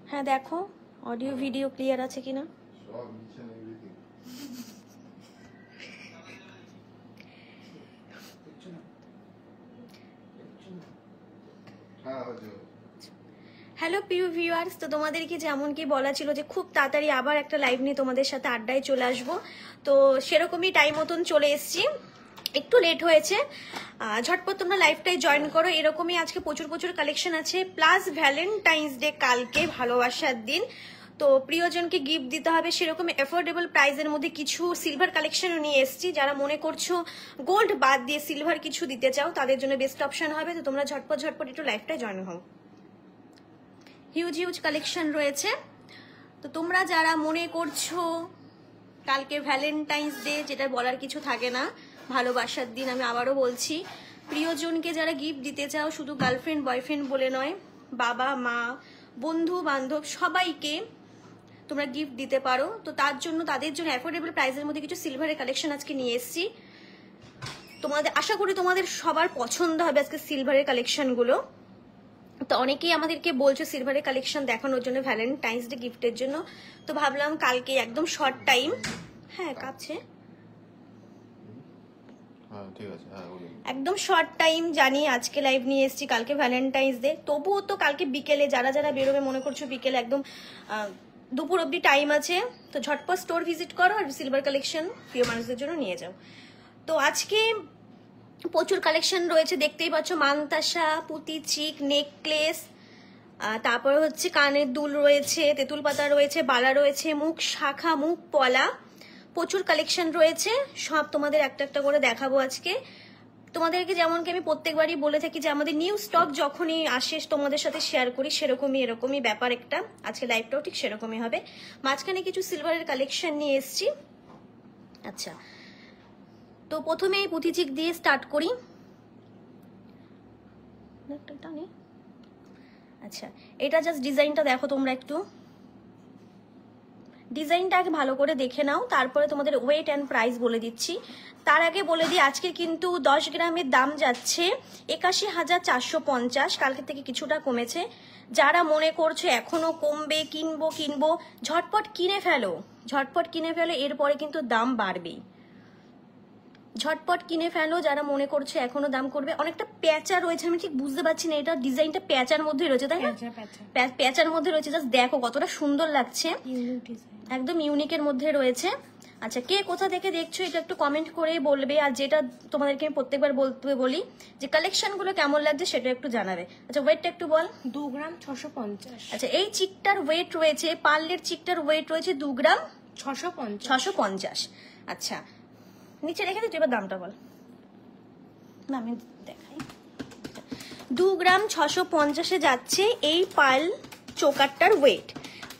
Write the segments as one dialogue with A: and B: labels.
A: হ্যাঁ দেখো audio video clear আছে কিনা। হ্যালো প্রিয় ভিউয়ার্স, তো তোমাদেরকে যেমন কি বলা ছিল যে খুব তাড়াতাড়ি আবার একটা লাইভ নিয়ে তোমাদের সাথে আড্ডায় চলে আসবো, তো সেরকমই টাইম মতন চলে এসেছি, একটু লেট হয়েছে। ঝটপট তোমরা লাইভটাই জয়েন করো, এরকমই আজকে প্রচুর প্রচুর কালেকশন আছে, প্লাস ভ্যালেন্টাইন্স ডে কালকে, ভালোবাসার দিন, তো প্রিয়জনকে গিফট দিতে হবে, সেরকম অ্যাফোর্ডেবল প্রাইসের মধ্যে কিছু সিলভার কালেকশনও নিয়ে এসেছি। যারা মনে করছো গোল্ড বাদ দিয়ে সিলভার কিছু দিতে চাও তাদের জন্য বেস্ট অপশন হবে, তো তোমরা ঝটপট ঝটপট একটু লাইভটাই জয়েন হও। হিউজ হিউজ কালেকশন রয়েছে, তো তোমরা যারা মনে করছো কালকে ভ্যালেন্টাইন্স ডে, যেটা বলার কিছু থাকে না, ভালোবাসার দিন, আমি আবারও বলছি, প্রিয়জনকে যারা গিফট দিতে চাও, শুধু গার্লফ্রেন্ড বয়ফ্রেন্ড বলে নয়, বাবা মা বন্ধু বান্ধব সবাইকে তোমরা গিফট দিতে পারো, তো তার জন্য তাদের জন্য অ্যাফোর্ডেবল প্রাইসের মধ্যে কিছু সিলভারের কালেকশন আজকে নিয়ে এসেছি। তোমাদের আশা করি তোমাদের সবার পছন্দ হবে আজকে সিলভারের কালেকশনগুলো। তো অনেকেই আমাদেরকে বলছে সিলভারের কালেকশন দেখানোর জন্য ভ্যালেন্টাইন্স ডে গিফটের জন্য, তো ভাবলাম কালকে একদম শর্ট টাইম, হ্যাঁ কাছে একদম শর্ট টাইম জানি আজকে লাইভ নিয়ে এসেছি, কালকে ভ্যালেন্টাইন্স ডে, তবুও তো কালকে বিকেলে যারা যারা বেরোবে মনে করছো বিকেলে একদম দুপুর অব্দি টাইম আছে, তো ঝটপট স্টোর ভিজিট করো আর সিলভার কালেকশন প্রিয় মানুষদের জন্য নিয়ে যাও। তো আজকে প্রচুর কালেকশন রয়েছে, দেখতেই পাচ্ছ, মানতাসা, পুঁতি চিক, নেকলেস, তারপরে হচ্ছে কানের দুল রয়েছে, তেঁতুল পাতা রয়েছে, বালা রয়েছে, মুখ শাখা, মুখ পলা, প্রচুর কালেকশন রয়েছে, সব তোমাদের একটা একটা করে দেখাবো আজকে। তোমাদেরকে যেমন কি আমি প্রত্যেকবারই বলে থাকি যে আমাদের নিউ স্টক যখনই আসে তোমাদের সাথে শেয়ার করি, সেরকমই এরকমই ব্যাপার একটা, আজকে লাইভটাও ঠিক সেরকমই হবে। মাঝখানে কিছু সিলভারের কালেকশন নিয়ে এসেছি। আচ্ছা, তো প্রথমে এই পুঁথি চিক দিয়ে স্টার্ট করি। আচ্ছা, এটা জাস্ট ডিজাইনটা দেখো তোমরা, একটু ডিজাইনটা আগে ভালো করে দেখে নাও, তারপরে তোমাদের ওয়েট অ্যান্ড প্রাইস বলে দিচ্ছি। তার আগে বলে দিই আজকে কিন্তু 10 গ্রামের দাম যাচ্ছে 81,450, কালকে থেকে কিছুটা কমেছে। যারা মনে করছো এখনো কমবে, কিনবো, ঝটপট কিনে ফেলো, ঝটপট কিনে ফেলো, এরপরে কিন্তু দাম বাড়বেই, ঝটপট কিনে ফেলো যারা মনে করছো এখনো দাম করবে। অনেকটা প্যাঁচা রয়েছে, আমি ঠিক বুঝতে পারছি না, এটা ডিজাইনটা প্যাঁচার মধ্যে রয়েছে তাই না? প্যাঁচার মধ্যে রয়েছে, জাস্ট দেখো কতটা সুন্দর লাগছে, একদম ইউনিকের মধ্যে রয়েছে। আচ্ছা, কে কোথা থেকে দেখছো এটা একটু কমেন্ট করে বলবে, আর যেটা তোমাদেরকে আমি প্রত্যেকবার বলতে বলি যে কালেকশনগুলো কেমন লাগছে সেটা একটু জানাবে। আচ্ছা, ওয়েটটা একটু বল।
B: 2 গ্রাম 650।
A: আচ্ছা, এই চিকটার ওয়েট রয়েছে, পার্লের চিকটার ওয়েট রয়েছে 2 গ্রাম 650। আচ্ছা, নিচে রেখে দিই, এবার দামটা বল না, আমি দেখাই। 2 গ্রাম 650-এ যাচ্ছে এই পাল চোকারটার ওয়েট,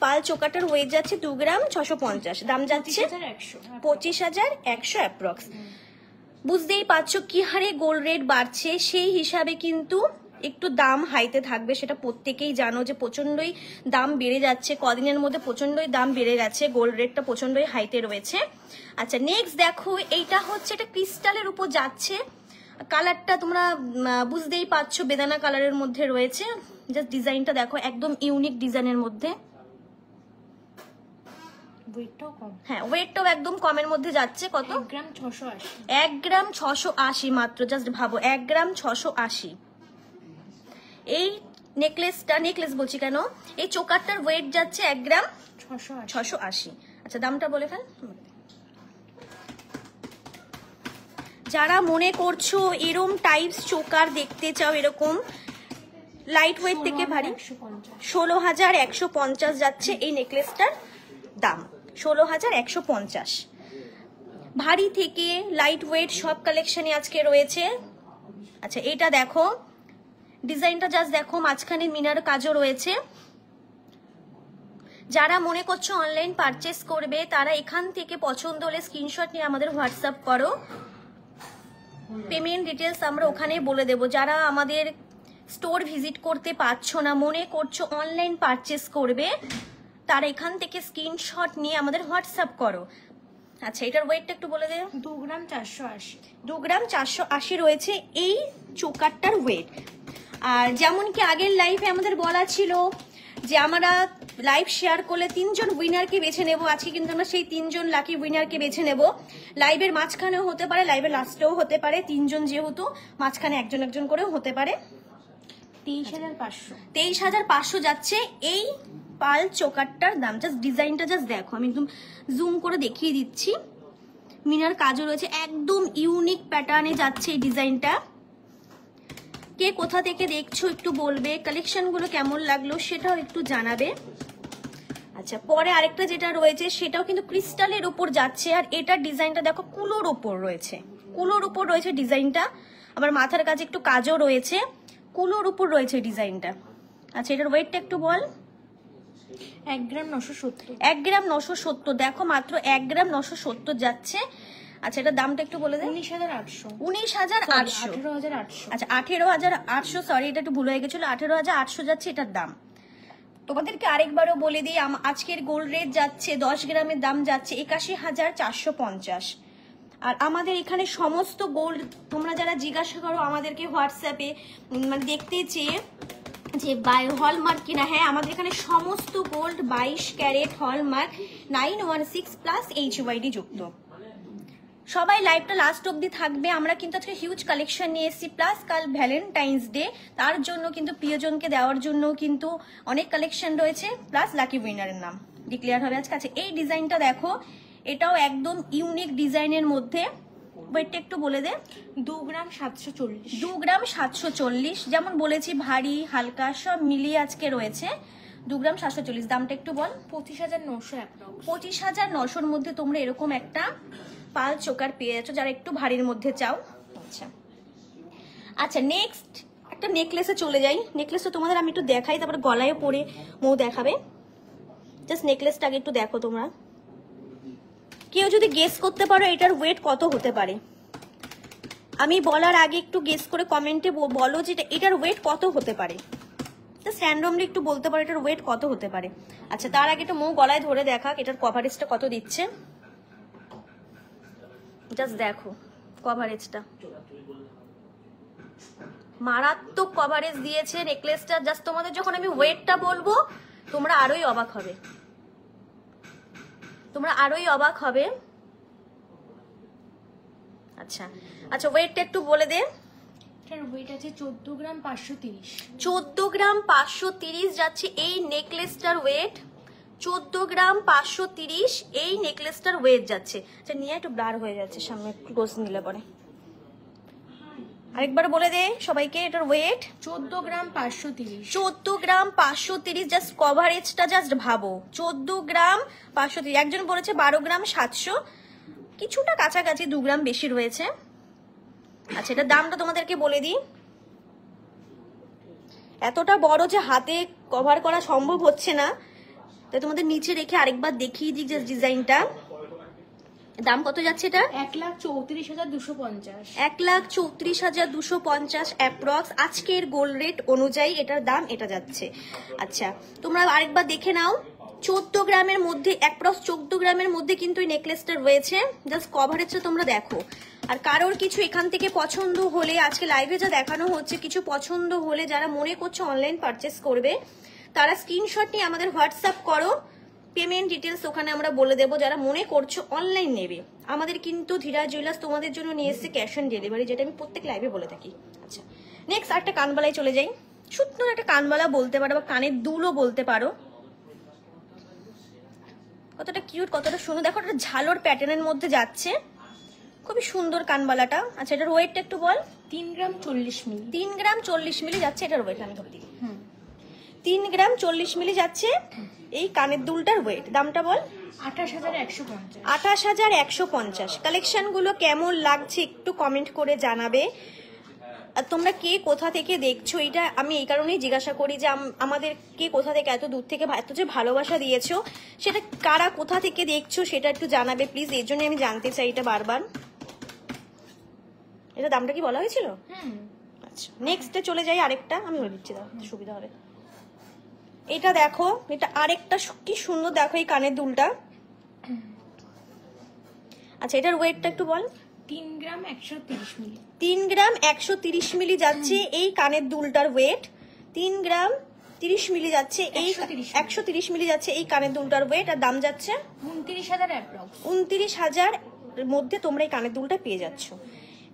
A: পাল চোকাটার ওয়েট যাচ্ছে 2 গ্রাম 650, দাম যাচ্ছে 25,100 অ্যাপ্রক্স। বুঝতেই পারছো কি হারে গোল্ড রেট বাড়ছে, সেই হিসাবে কিন্তু একটু দাম হাইতে থাকবে, সেটা প্রত্যেকেই জানো যে প্রচন্ডই দাম বেড়ে যাচ্ছে, কদিনের মধ্যে প্রচন্ডই দাম বেড়ে গেছে, গোল্ড রেটটা প্রচন্ডই হাইতে রয়েছে। আচ্ছা, নেক্সট দেখো, এইটা হচ্ছে এটা ক্রিস্টালের উপর যাচ্ছে, কালারটা তোমরা বুঝতেই পারছো বেদানা কালারের মধ্যে রয়েছে, জাস্ট ডিজাইনটা দেখো, একদম ইউনিক ডিজাইনের মধ্যে, হ্যাঁ ওয়েটটাও একদম কমের মধ্যে যাচ্ছে। কত?
B: 1 গ্রাম 680।
A: 1 গ্রাম 680 মাত্র, জাস্ট ভাবো 1 গ্রাম 680। এই নেকলেসটা, নেকলেস বলছি কেন, এই চোকারটার ওয়েট যাচ্ছে 1 গ্রাম 680। আচ্ছা, দামটা বলে ফেল। যারা মনে করছো এরকম টাইপস চোকার দেখতে চাও, এরকম লাইট ওয়েট থেকে ভারী, 16,150 যাচ্ছে এই নেকলেসটার দাম, 16,150। ভারী থেকে লাইট ওয়েট সব কালেকশনে আজকে রয়েছে। আচ্ছা, এটা দেখো, ডিজাইনটা জাস্ট দেখো, মাঝখানে মিনার কাজও রয়েছে। যারা মনে করছো অনলাইন পারচেস করবে তারা এখান থেকে পছন্দ হলে স্ক্রিনশট নিয়ে আমাদের হোয়াটসঅ্যাপ করো, পেমেন্ট ডিটেলস আমরা ওখানেই বলে দেবো। যারা আমাদের স্টোর ভিজিট করতে পারছো না, মনে করছো অনলাইন পারচেস করবে, তারা এখান থেকে স্ক্রিনশট নিয়ে আমাদের হোয়াটসঅ্যাপ করো। আচ্ছা, এটার ওয়েটটা একটু বলে দে।
B: 2 গ্রাম 480।
A: 2 গ্রাম 480 রয়েছে এই চোকারটার ওয়েট। আর যেমন কি আগের লাইফে আমাদের বলা ছিল যে আমরা লাইভ শেয়ার করলে 3 জন উইনারকে বেছে নেব। আজকে কিন্তু আমরা সেই 3 জন লাকি উইনারকে বেছে নেব। লাইভের মাঝখানেও হতে পারে, লাইভের লাস্টেও হতে পারে, 3 জন যেহেতু মাঝখানে একজন একজন করেও হতে পারে।
B: 23,500
A: 23,500 যাচ্ছে এই পাল চোকারটার দাম। জাস্ট ডিজাইনটা জাস্ট দেখো, আমি একদম জুম করে দেখিয়ে দিচ্ছি। মিনার কাজও রয়েছে, একদম ইউনিক প্যাটার্নে যাচ্ছে এই ডিজাইনটা। কে কোথা থেকে দেখছো একটু বলবে, কালেকশনগুলো কেমন লাগলো সেটাও একটু জানাবে। আচ্ছা, পরে আরেকটা যেটা রয়েছে সেটাও কিন্তু ক্রিস্টালের উপর যাচ্ছে, আর এটার ডিজাইনটা দেখো কুলোর উপর রয়েছে, কুলোর উপর রয়েছে ডিজাইনটা। আবার মাথার কাছে একটু কাজও রয়েছে, কুলোর উপর রয়েছে ডিজাইনটা। আচ্ছা, এটার ওয়েটটা একটু বল।
B: 1 গ্রাম 970।
A: 1 গ্রাম 970, দেখো মাত্র 1 গ্রাম 970 যাচ্ছে। আচ্ছা, এটার দামটা একটু বলে দেন।
B: 19,800।
A: 19,800।
B: 18,800।
A: আচ্ছা, 18,800, সরি এটা একটু ভুল হয়ে গেছিল, 18,800 যাচ্ছে এটার দাম। তোমাদেরকে আরেকবারও বলে দিই, আজকের গোল্ড রেট যাচ্ছে 10 গ্রামের দাম যাচ্ছে 81,450। আর আমাদের এখানে সমস্ত গোল্ড, তোমরা যারা জিজ্ঞাসা করো আমাদেরকে হোয়াটসঅ্যাপে মানে দেখতে চেয়ে যে হলমার্ক কিনা, হ্যাঁ আমাদের এখানে সমস্ত gold 22 carat hallmark 916 plus HYD যুক্ত। সবাই লাইভটা লাস্ট অবধি থাকবে। আমরা কিন্তু আজকে হিউজ কালেকশন নিয়ে এসেছি, প্লাস কাল ভ্যালেন্টাইন্স ডে, তার জন্য কিন্তু প্রিয়জনকে দেওয়ার জন্য কিন্তু অনেক কালেকশন রয়েছে, প্লাস লাকি উইনারের নাম ডিক্লেয়ার হবে আজকে। আছে এই ডিজাইনটা দেখো, এটাও একদম ইউনিক ডিজাইনের মধ্যে। ওয়েটটা একটু বলে দে।
B: 2 গ্রাম 740।
A: 2 গ্রাম 740, যেমন বলেছি ভারী হালকা সব মিলিয়ে আজকে রয়েছে 2 গ্রাম 740। দামটা একটু বল।
B: 25,900।
A: 25,900-র মধ্যে তোমরা এরকম একটা পাল চোকার পেয়ে যাচ্ছ যারা একটু ভারীর মধ্যে চাও। আচ্ছা আচ্ছা, নেক্সট একটা নেকলেসে চলে যাই। নেকলেসটা তোমাদের আমি একটু দেখাই, তারপরে গলায় পরে মৌ দেখাবে। জাস্ট নেকলেসটা আগে একটু দেখো তোমরা। কেউ যদি গেস করতে পারো এটার ওয়েট কত হতে পারে, আমি বলার আগে একটু গেস করে কমেন্টে বলো যে এটার ওয়েট কত হতে পারে। জাস্ট র্যান্ডমলি একটু বলতে পারো এটার ওয়েট কত হতে পারে। আচ্ছা, তার আগে একটু মৌ গলায় ধরে দেখাক এটার কভারেজটা কত দিচ্ছে। জাস্ট দেখো কভারেজটা, মারাত্মক কভারেজ দিয়েছে নেকলেসটা। জাস্ট তোমাদের যখন আমি ওয়েটটা বলবো তোমরা আরোই অবাক হবে, তোমরা আরোই অবাক হবে। আচ্ছা আচ্ছা, ওয়েটটা একটু বলে দে।
B: এটার ওয়েট আছে 14 গ্রাম 530।
A: 14 গ্রাম 530 যাচ্ছে এই নেকলেসটার ওয়েট। 14 গ্রাম 530 এই নেকলেসটার ওয়েট যাচ্ছে। আচ্ছা, নিয়ে একটু ব্লার হয়ে যাচ্ছে সামনে, একটু ক্লোজ নিলে পরে। আরেকবার বলে দে সবাইকে এটার ওয়েট।
B: 14 গ্রাম 530।
A: 14 গ্রাম 530, জাস্ট কভারেজটা জাস্ট ভাবো। 14 গ্রাম 530, একজন বলেছে 12 গ্রাম 700, কিছুটা কাছাকাছি 2 গ্রাম বেশি রয়েছে। আচ্ছা, এটার দামটা তোমাদেরকে বলে দিই। এতটা বড় যে হাতে কভার করা সম্ভব হচ্ছে না, তাই তোমাদের নিচে রেখে আরেকবার দেখিয়ে দিই যে ডিজাইনটা। দাম কত যাচ্ছে এটা?
B: 1,34,250।
A: 1,34,250 অ্যাপ্রক্স আজকের গোল্ড রেট অনুযায়ী এটার দাম এটা যাচ্ছে। আচ্ছা, তোমরা আরেকবার দেখে নাও। 14 গ্রামের মধ্যে, অ্যাপ্রক্স 14 গ্রামের মধ্যে কিন্তু এই নেকলেসটা রয়েছে। জাস্ট কভারেজটা তোমরা দেখো। আর কারোর কিছু এখান থেকে পছন্দ হলে, আজকে লাইভে যা দেখানো হচ্ছে, কিছু পছন্দ হলে যারা মনে করছো অনলাইন পারচেস করবে, তারা স্ক্রিনশট নিয়ে আমাদের হোয়াটসঅ্যাপ করো। পেমেন্ট ডিটেলস ওখানে আমরা বলে দেবো। যারা মনে করছো অনলাইন নেবে, আমাদের কিন্তু ধীরাজ জুয়েলার্স তোমাদের জন্য নিয়ে এসেছে ক্যাশ অন ডেলিভারি, যেটা আমি প্রত্যেক লাইভে বলে থাকি। আচ্ছা, নেক্সট একটা কানবালায় চলে যাই। সুন্দর একটা কানবালা বলতে পারো, বা কানের দুলও বলতে পারো। কতটা কিউট, কতটা সুন্দর, দেখো একটা ঝালোর প্যাটার্নের মধ্যে যাচ্ছে, খুবই সুন্দর কানবালাটা। আচ্ছা, এটার ওয়েটটা একটু বল।
B: 3 গ্রাম 40 মিলি।
A: 3 গ্রাম 40 মিলি যাচ্ছে এটার ওয়েট। আমি ধরে দিই 3 গ্রাম 40 মিলি যাচ্ছে এই কানের দুলটার ওয়েট। দামটা বল।
B: 28,150।
A: 28,150। কালেকশনগুলো কেমন লাগছে একটু কমেন্ট করে জানাবে। আর তোমরা কে কোথা থেকে দেখছো, এটা আমি এই কারণেই জিজ্ঞাসা করি যে আমাদের কে কোথা থেকে, এত দূর থেকে এত যে ভালোবাসা দিয়েছো, সেটা কারা কোথা থেকে দেখছো সেটা একটু জানাবে প্লিজ। এর জন্য আমি জানতে চাই এটা বারবার। এটা দামটা কি বলা হয়েছিল? আচ্ছা, নেক্সটে চলে যাই। আরেকটা আমি বলে দিচ্ছি, দাও সুবিধা হবে। এটা দেখো, এটা আরেকটা কি সুন্দর, দেখো এই কানের দুলটা। আচ্ছা, এটার ওয়েটটা একটু বল।
B: 3 গ্রাম 130 মিলি।
A: 3 গ্রাম 130 মিলি যাচ্ছে এই কানের দুলটার ওয়েট। 3 গ্রাম 30 মিলি যাচ্ছে, এই 130 মিলি যাচ্ছে এই কানের দুলটার ওয়েট, আর দাম যাচ্ছে
B: 29,000 অ্যাপ্রক্স।
A: 29,000 মধ্যে তোমরা এই কানের দুলটা পেয়ে যাচ্ছ।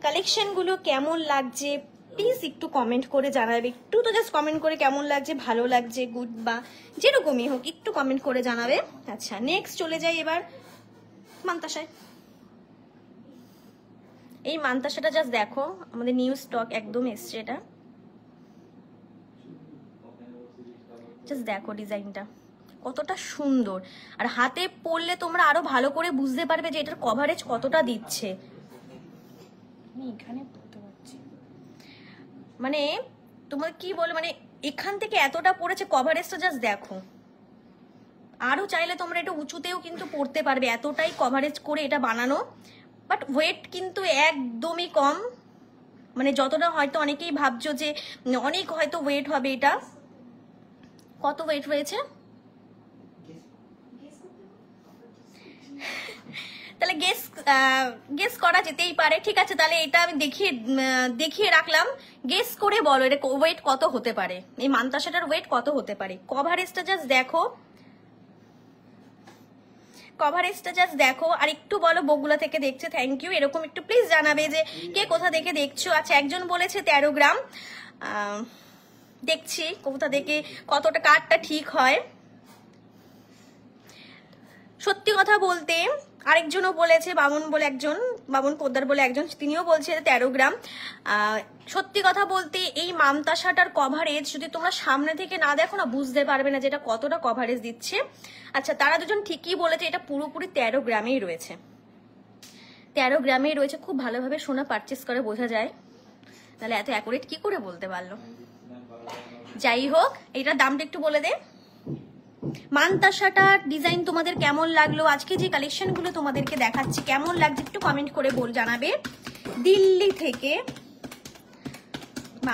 A: কালেকশন গুলো কেমন লাগছে প্লিজ একটু কমেন্ট করে জানাবে, একটু তো জাস্ট কমেন্ট করে কেমন লাগছে, ভালো লাগছে, গুড বা যেরকমই হোক একটু কমেন্ট করে জানাবে। আচ্ছা নেক্সট চলে যাই এবার মান্তাসায়। এই মান্তাসাটা জাস্ট দেখো, আমাদের নিউ স্টক একদম এসছে, এটা জাস্ট দেখো ডিজাইনটা কতটা সুন্দর, আর হাতে পরলে তোমরা আরো ভালো করে বুঝতে পারবে যে এটার কভারেজ কতটা দিচ্ছে।
B: আমি এখানে পড়তে পারছি,
A: মানে তোমার কি বলে, মানে এখান থেকে এতটা পড়েছে, কভারেজটা জাস্ট দেখো। আরো চাইলে তোমরা এটা উঁচুতেও কিন্তু পড়তে পারবে, এতটাই কভারেজ করে এটা বানানো। বাট ওয়েট কিন্তু একদমই কম, মানে যতটা হয়তো অনেকেই ভাবছো যে অনেক হয়তো ওয়েট হবে, এটা কত ওয়েট রয়েছে তাহলে গেস করা যেতেই পারে। ঠিক আছে, তাহলে এটা আমি দেখিয়ে রাখলাম, গেস করে বলো এটা ওয়েট কত হতে পারে, এই মান্তাসাটার ওয়েট কত হতে পারে। কভারেজটা জাস্ট দেখো, কভারেজটা জাস্ট দেখো, আর একটু বলো বগুলা থেকে দেখছে, থ্যাংক ইউ। এরকম একটু প্লিজ জানাবে যে কে কোথা থেকে দেখছো। আচ্ছা একজন বলেছে 13 গ্রাম, দেখছি কোথা থেকে কতটা কার্ডটা ঠিক হয়। সত্যি কথা বলতে আরেকজনও বলেছে, বামন পোদ্দার বলে একজন, তিনিও বলছে 13 গ্রাম। সত্যি কথা বলতে এই মান্তাসাটার কভারেজ যদি তোমরা সামনে থেকে না দেখো না, বুঝতে পারবে না যে এটা কতটা কভারেজ দিচ্ছে। আচ্ছা তারা দুজন ঠিকই বলেছে, এটা পুরোপুরি 13 গ্রামেই রয়েছে, 13 গ্রামেই রয়েছে। খুব ভালোভাবে সোনা পারচেস করে বোঝা যায়, তাহলে এত অ্যাকুরেট কি করে বলতে পারলো। যাই হোক, এটার দামটা একটু বলে দে। মান্তাসাটার ডিজাইন তোমাদের কেমন লাগলো, আজকে যে কালেকশনগুলো তোমাদেরকে দেখাচ্ছি কেমন লাগছে একটু কমেন্ট করে জানাবে। দিল্লি থেকে,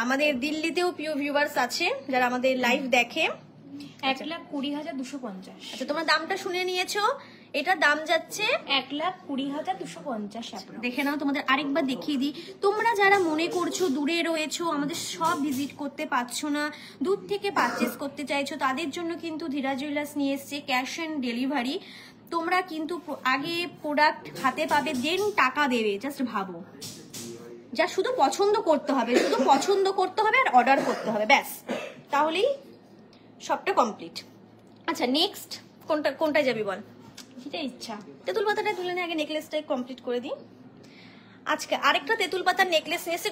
A: আমাদের দিল্লিতেও প্রিয় ভিউয়ার্স আছে যারা আমাদের লাইভ দেখে।
B: 1,20,250।
A: আচ্ছা তোমরা দামটা শুনে নিয়েছো, এটার দাম যাচ্ছে
B: 1,20,250।
A: দেখে নাও, তোমাদের আরেকবার দেখিয়ে দিই। তোমরা যারা মনে করছো দূরে রয়েছো, আমাদের সব ভিজিট করতে পারছো না, দূর থেকে পারচেস করতে চাইছো, তাদের জন্য কিন্তু ধীরা জুয়েলার্স নিয়ে এসছে ক্যাশ অন ডেলিভারি। তোমরা কিন্তু আগে প্রোডাক্ট হাতে পাবে, দেন টাকা দেবে। জাস্ট ভাবো, যা শুধু পছন্দ করতে হবে, আর অর্ডার করতে হবে, ব্যাস, তাহলেই সবটা কমপ্লিট। আচ্ছা নেক্সট কোনটায় যাবি বল,
B: যেটা ইচ্ছা।
A: তেঁতুল পাতাটা তুলে নিয়ে আগে নেকলেসটাই কমপ্লিট করে দিই। আজকে আরেকটা তেঁতুল পাতার নেকলেস নিয়ে এসেছি,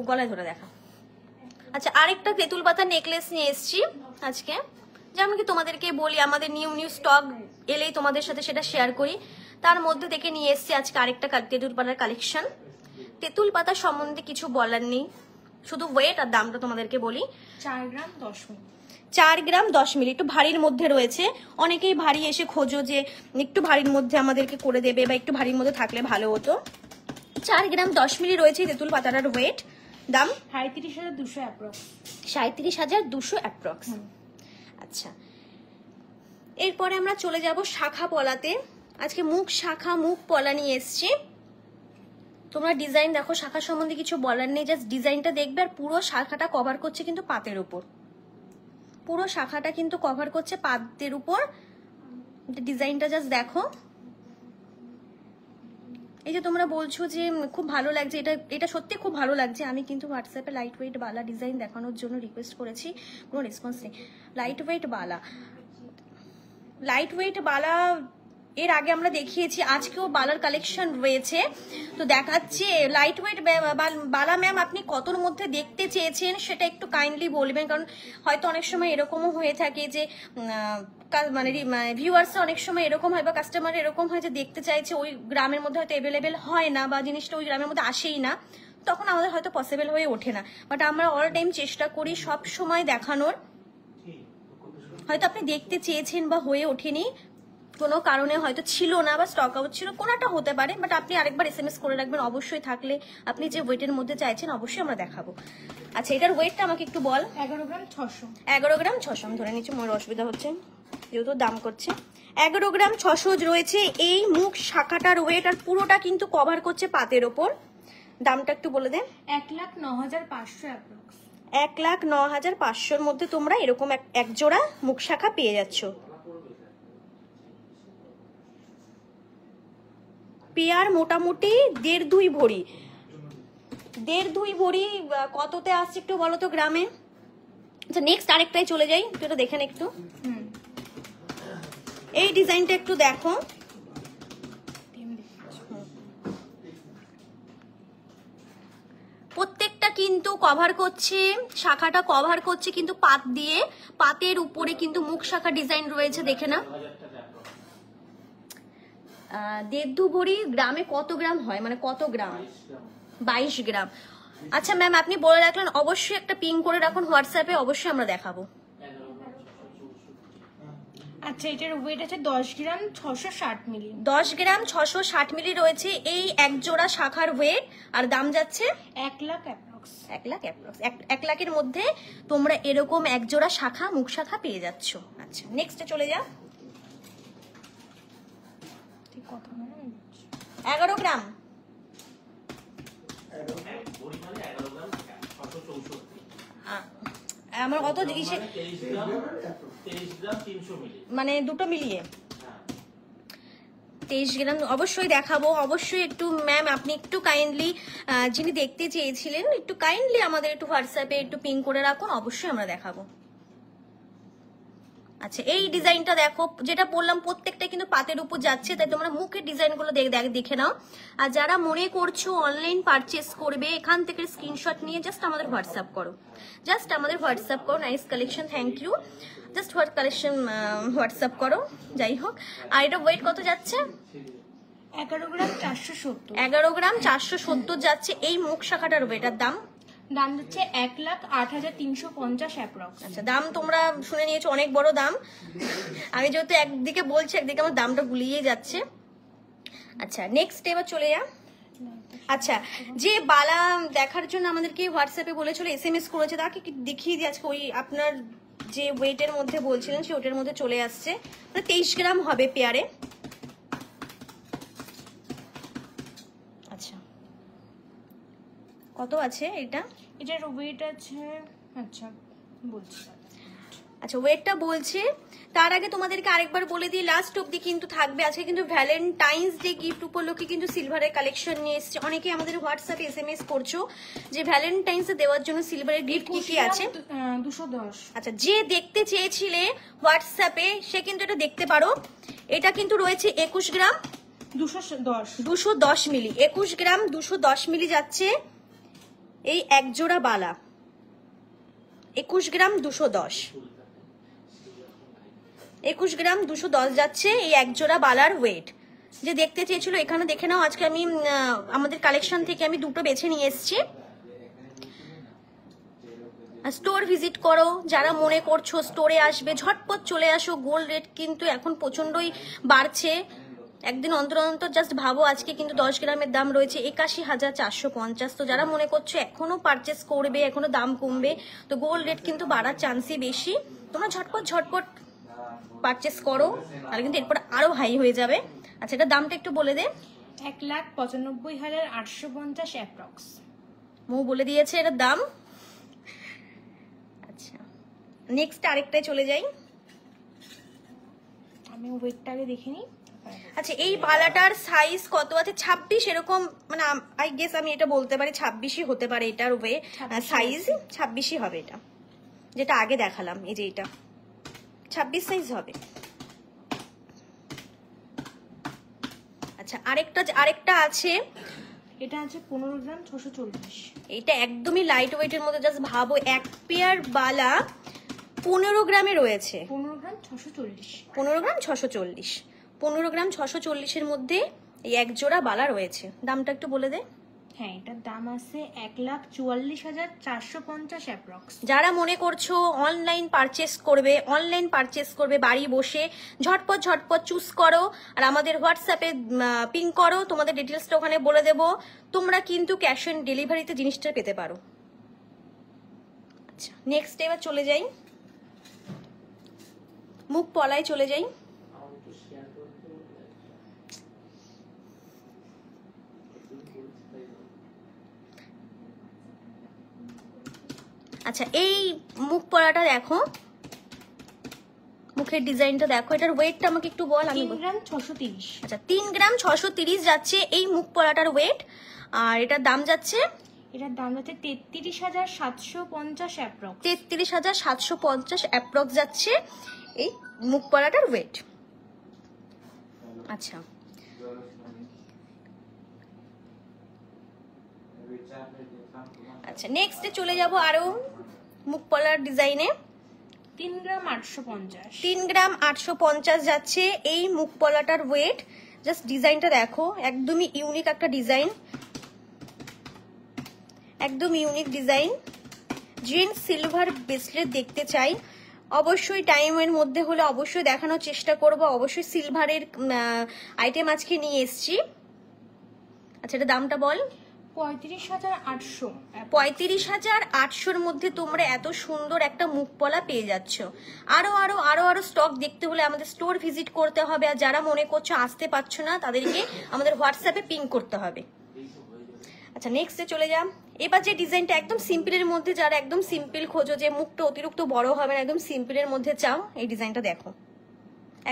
A: গলায় ধরে দেখা। আচ্ছা আরেকটা তেঁতুল পাতার নেকলেস নিয়ে এসেছি আজকে, যেমন কি তোমাদেরকে বলি আমাদের নিউ স্টক এলেই তোমাদের সাথে সেটা শেয়ার করি। তার মধ্যে থেকে নিয়ে এসেছি আজকে আরেকটা তেঁতুল পাতার কালেকশন। তেঁতুল পাতা সম্বন্ধে কিছু বলার নেই, শুধু ওয়েট আর দামটা তোমাদেরকে বলি।
B: 4 গ্রাম 10 মিলি।
A: 4 গ্রাম 10 মিলি, একটু ভারীর মধ্যে রয়েছে। অনেকেই ভারী এসে খোঁজো যে একটু ভারীর মধ্যে আমাদেরকে করে দেবে, বা একটু ভারীর মধ্যে থাকলে ভালো হতো। 4 গ্রাম 10 মিলি রয়েছে তেঁতুল পাতাটার ওয়েট। দাম
B: 37,200 অ্যাপ্রক্স।
A: 37,200 অ্যাপ্রক্স। আচ্ছা এরপরে আমরা চলে যাব শাখা পলাতে। আজকে মুখ পলা নিয়ে এসছি। তোমরা ডিজাইন দেখো, শাখা সম্বন্ধে কিছু বলার নেই, জাস্ট ডিজাইনটা দেখবে। আর পুরো শাখাটা কভার করছে কিন্তু পাতের উপর, পুরো শাখাটা কিন্তু কভার করছে পাতের উপর। ডিজাইনটা জাস্ট দেখো। এই যে তোমরা বলছো যে খুব ভালো লাগছে, এটা সত্যি খুব ভালো লাগছে। আমি কিন্তু হোয়াটসঅ্যাপে লাইট ওয়েট বালা ডিজাইন দেখানোর জন্য রিকোয়েস্ট করেছি, কোনো রেসপন্স নেই। লাইট ওয়েট বালা এর আগে আমরা দেখিয়েছি, আজকেও বালার কালেকশন রয়েছে, তো দেখাচ্ছি। লাইট ওয়েট বালা ম্যাম আপনি কতর মধ্যে দেখতে চেয়েছেন সেটা একটু কাইন্ডলি বলবেন, কারণ হয়তো অনেক সময় এরকমও হয়ে থাকে যে মানে ভিউয়ার্সরা অনেক সময় এরকম হয়, বা কাস্টমার এরকম হয় যে দেখতে চাইছে, ওই গ্রামের মধ্যে হয়তো অ্যাভেলেবেল হয় না, বা জিনিসটা ওই গ্রামের মধ্যে আসেই না, তখন আমাদের হয়তো পসিবল হয়ে ওঠে না। বাট আমরা অল টাইম চেষ্টা করি সব সময় দেখানোর। হয়তো আপনি দেখতে চেয়েছেন বা হয়ে ওঠেনি, কোনো কারণে হয়তো ছিল না, বা স্টক আউট ছিল, কোনোটা হতে পারে, বাট আপনি আরেকবার SMS করে রাখবেন, অবশ্যই থাকলে আপনি যে ওয়েটের মধ্যে চাইছেন অবশ্যই আমরা দেখাবো। আচ্ছা এটার ওয়েটটা আমাকে একটু বল।
B: 11 গ্রাম 600।
A: 11 গ্রাম 600 আমি ধরে নিচ্ছি, মনের অসুবিধা হচ্ছে যেহেতু দাম করছে। 11 গ্রাম 600 রয়েছে এই মুখ শাখাটার ওয়েট, আর পুরোটা কিন্তু কভার করছে পাতের ওপর। দামটা একটু বলে দেন।
B: 1,09,500 অ্যাপ্রক্স।
A: 1,09,500-র মধ্যে তোমরা এরকম এক জোড়া মুখ শাখা পেয়ে যাচ্ছ। পেয়ার মোটামুটি 1.5-2 ভরি। 1.5-2 ভরি কততে আসছে একটু বলো তো গ্রামে? আচ্ছা নেক্সট আরেকটাই চলে যাই, একটু দেখেন একটু। এই ডিজাইনটা একটু দেখো। প্রত্যেকটা কিন্তু কভার করছে, শাখাটা কভার করছে কিন্তু পাত দিয়ে, পাতের উপরে কিন্তু মুখ শাখা ডিজাইন রয়েছে, দেখে না। 1.5-2 ভরি গ্রামে কত গ্রাম হয়, মানে কত গ্রাম? 22 গ্রাম। আচ্ছা ম্যাম আপনি বলে রাখলেন, অবশ্যই একটা পিং করে রাখুন হোয়াটসঅ্যাপে, অবশ্যই আমরা দেখাবো।
B: আচ্ছা এটার ওয়েট আছে 10 গ্রাম 660 মিলি।
A: 10 গ্রাম 660 মিলি রয়েছে এই এক জোড়া শাখার ওয়েট, আর দাম যাচ্ছে
B: 1 লাখ অ্যাপ্রক্স।
A: 1 লাখ অ্যাপ্রক্স। 1 লাখের মধ্যে তোমরা এরকম এক জোড়া শাখা মুখ শাখা পেয়ে যাচ্ছ। আচ্ছা নেক্সটে চলে যাও।
B: ঠিক কথা
A: 11 গ্রাম। আমার অত মানে দুটো মিলিয়ে 23 গ্রাম অবশ্যই দেখাবো। অবশ্যই একটু ম্যাম আপনি একটু কাইন্ডলি যিনি দেখতে চেয়েছিলেন একটু কাইন্ডলি আমাদের একটু হোয়াটসঅ্যাপে একটু পিং করে রাখুন, অবশ্যই আমরা দেখাবো। আচ্ছা এই ডিজাইনটা দেখো, যেটা বললাম প্রত্যেকটা কিন্তু পাতের উপর যাচ্ছে, তাই তোমরা মুখের ডিজাইনগুলো দেখে নাও। আর যারা মনে করছো অনলাইন পারচেস করবে, এখান থেকে স্ক্রিনশট নিয়ে জাস্ট আমাদের হোয়াটসঅ্যাপ করো, জাস্ট আমাদের হোয়াটসঅ্যাপ করো। Nice collection, thank you. Just collection WhatsApp করো। যাই হোক, আর এটা ওয়েট কত যাচ্ছে?
B: 11 গ্রাম 470।
A: 11 গ্রাম 470 যাচ্ছে এই মুখ শাখাটার ওয়েটার দাম।
B: দাম যাচ্ছে 1,08,350 অ্যাপ্রক্স।
A: আচ্ছা দাম তোমরা শুনে নিয়েছো, অনেক বড় দাম। আমি যেহেতু একদিকে বলছি একদিকে আমার দামটা গুলিয়ে যাচ্ছে। আচ্ছা নেক্সট এবার চলে যা। আচ্ছা যে বালা দেখার জন্য আমাদেরকে হোয়াটসঅ্যাপে বলেছিল, SMS করেছে, তাকে দেখিয়ে দিয়ে আজকে ওই আপনার যে ওয়েটের মধ্যে বলছিলেন সে ওটার মধ্যে চলে আসছে। মানে 23 গ্রাম হবে পেয়ারে। আচ্ছা কত আছে এটা?
B: এটার ওয়েট আছে, আচ্ছা বলছি,
A: আচ্ছা ওয়েটটা বলছে। তার আগে তোমাদেরকে আরেকবার বলে দিই, লাস্ট অব্দি কিন্তু থাকবে। আজকে কিন্তু ভ্যালেন্টাইন্স ডে গিফট উপলক্ষে কিন্তু সিলভারের কালেকশন নিয়ে এসেছে। অনেকে আমাদের হোয়াটসঅ্যাপে SMS করছো যে ভ্যালেন্টাইন্সে দেওয়ার জন্য সিলভারের গিফট কি কি আছে।
B: 210।
A: আচ্ছা যে দেখতে চেয়েছিলে হোয়াটসঅ্যাপে সে কিন্তু এটা দেখতে পারো। এটা কিন্তু রয়েছে 21 গ্রাম 210 মিলি। 21 গ্রাম 210 মিলি যাচ্ছে এই এক জোড়া বালা। 21 গ্রাম 210, 21 গ্রাম 210 যাচ্ছে এই এক জোড়া বালার ওয়েট। যে দেখতে চেয়েছিল এখানে দেখে নাও। আজকে আমি আমাদের কালেকশন থেকে আমি দুটো বেছে নিয়ে এসেছি। স্টোর ভিজিট করো, যারা মনে করছো স্টোরে আসবে ঝটপট চলে আসো। গোল্ড রেট কিন্তু এখন প্রচন্ডই বাড়ছে, একদিন অন্তর অন্তর জাস্ট ভাবো। আজকে কিন্তু 10 গ্রামের দাম রয়েছে 81,450। তো যারা মনে করছো এখনো পারচেস করবে, এখনো দাম কমবে, তো গোল্ড রেট কিন্তু বাড়ার চান্সই বেশি। তোমরা ঝটপট পারচেস করো, আর কিন্তু এরপর আরো হাই হয়ে যাবে। আচ্ছা এটা দামটা একটু বলে দে।
B: 1,95,850 অ্যাপ্রক্স।
A: মৌ বলে দিয়েছে এটার দাম। আচ্ছা নেক্সট আরেকটাই চলে যাই।
B: আমি ওয়েটটাকে দেখে নিই।
A: আচ্ছা এই বালাটার সাইজ কত আছে? 26 এরকম, মানে আই গেস আমি এটা বলতে পারি 26ই হতে পারে। এটার ওয়ে সাইজ 26ই হবে। এটা যেটা আগে দেখালাম, এই যে এটা 26 সাইজ হবে। আচ্ছা আরেকটা আছে,
B: এটা আছে 15 গ্রাম 640।
A: এটা একদমই লাইট ওয়েটের মধ্যে। জাস্ট ভাবো এক পেয়ার বালা 15 গ্রামে রয়েছে।
B: 15 গ্রাম 640।
A: 15 গ্রাম 640, 15 গ্রাম 640-এর মধ্যে এই এক জোড়া বালা রয়েছে। দামটা একটু বলে দে।
B: হ্যাঁ এটার দাম আছে 1,44,450 অ্যাপ্রক্স।
A: যারা মনে করছো অনলাইন পারচেস করবে বাড়ি বসে, ঝটপট চুজ করো আর আমাদের হোয়াটসঅ্যাপে পিং করো। তোমাদের ডিটেলসটা ওখানে বলে দেবো। তোমরা কিন্তু ক্যাশ অন ডেলিভারিতে জিনিসটা পেতে পারো। আচ্ছা নেক্সট এবার চলে যাই, মুখ পলায় চলে যাই। আচ্ছা, এই মুখ পলাটা দেখো, মুখের ডিজাইনটা দেখো, এটার ওয়েটটা আমাকে একটু বল।
B: 3 গ্রাম 630।
A: আচ্ছা, 3 গ্রাম 630 যাচ্ছে এই মুখ পলাটার ওয়েট। আর এটার দাম যাচ্ছে,
B: এটার দাম হচ্ছে 33,750 অ্যাপ্রক্স।
A: 33,750 অ্যাপ্রক্স যাচ্ছে এই মুখ পলাটার ওয়েট। আচ্ছা, আচ্ছা নেক্সটে চলে যাব আরো মুখ পলার ডিজাইনে।
B: 3 গ্রাম 850।
A: 3 গ্রাম 850 যাচ্ছে এই মুখ পলাটার ওয়েট। জাস্ট ডিজাইনটা দেখো, একদমই ইউনিক একটা ডিজাইন, একদম unique design. Gents silver bracelet দেখতে চাই, অবশ্যই টাইমের মধ্যে হলে অবশ্যই দেখানোর চেষ্টা করব। অবশ্যই সিলভারের আইটেম আজকে নিয়ে এসেছি। আচ্ছা, এটা দামটা বল।
B: 35,800।
A: 35,800-র মধ্যে তোমরা এত সুন্দর একটা মুখ পলা পেয়ে যাচ্ছ। আরো স্টক দেখতে হলে আমাদের স্টোর ভিজিট করতে হবে। আর যারা মনে করছো আসতে পারছো না, তাদেরকে আমাদের হোয়াটসঅ্যাপে পিং করতে হবে। আচ্ছা, নেক্সটে চলে যাম। এবার যে ডিজাইনটা একদম সিম্পলের মধ্যে, যারা একদম সিম্পল খোঁজো, যে মুখটা অতিরিক্ত বড় হবে না, একদম সিম্পলের মধ্যে চাও, এই ডিজাইনটা দেখো,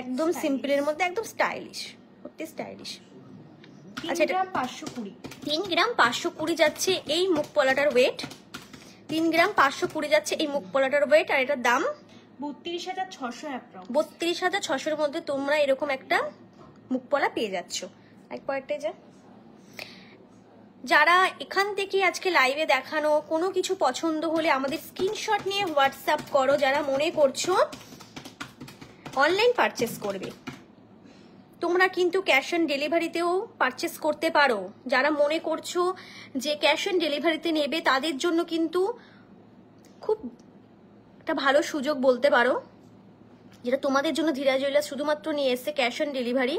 A: একদম সিম্পলের মধ্যে একদম স্টাইলিশ, অতি স্টাইলিশ। আচ্ছা,
B: 3 গ্রাম 520।
A: 3 গ্রাম 520 যাচ্ছে এই মুখ পলাটার ওয়েট। 3 গ্রাম 520 যাচ্ছে এই মুখ পলাটার ওয়েট। আর এটার দাম
B: 32,600 অ্যাপ্রক্স।
A: 32,600-র মধ্যে তোমরা এরকম একটা মুখ পলা পেয়ে যাচ্ছ। এক পয়েন্টে যা, যারা এখান থেকে আজকে লাইভে দেখানো কোনো কিছু পছন্দ হলে আমাদের স্ক্রিনশট নিয়ে হোয়াটসঅ্যাপ করো। যারা মনে করছো অনলাইন পারচেস করবে, তোমরা কিন্তু ক্যাশ অন ডেলিভারিতেও পারচেস করতে পারো। যারা মনে করছো যে ক্যাশ অন ডেলিভারিতে নেবে, তাদের জন্য কিন্তু খুব একটা ভালো সুযোগ বলতে পারো, যেটা তোমাদের জন্য ধীরা জুয়েলার্স শুধুমাত্র নিয়ে এসছে ক্যাশ অন ডেলিভারি।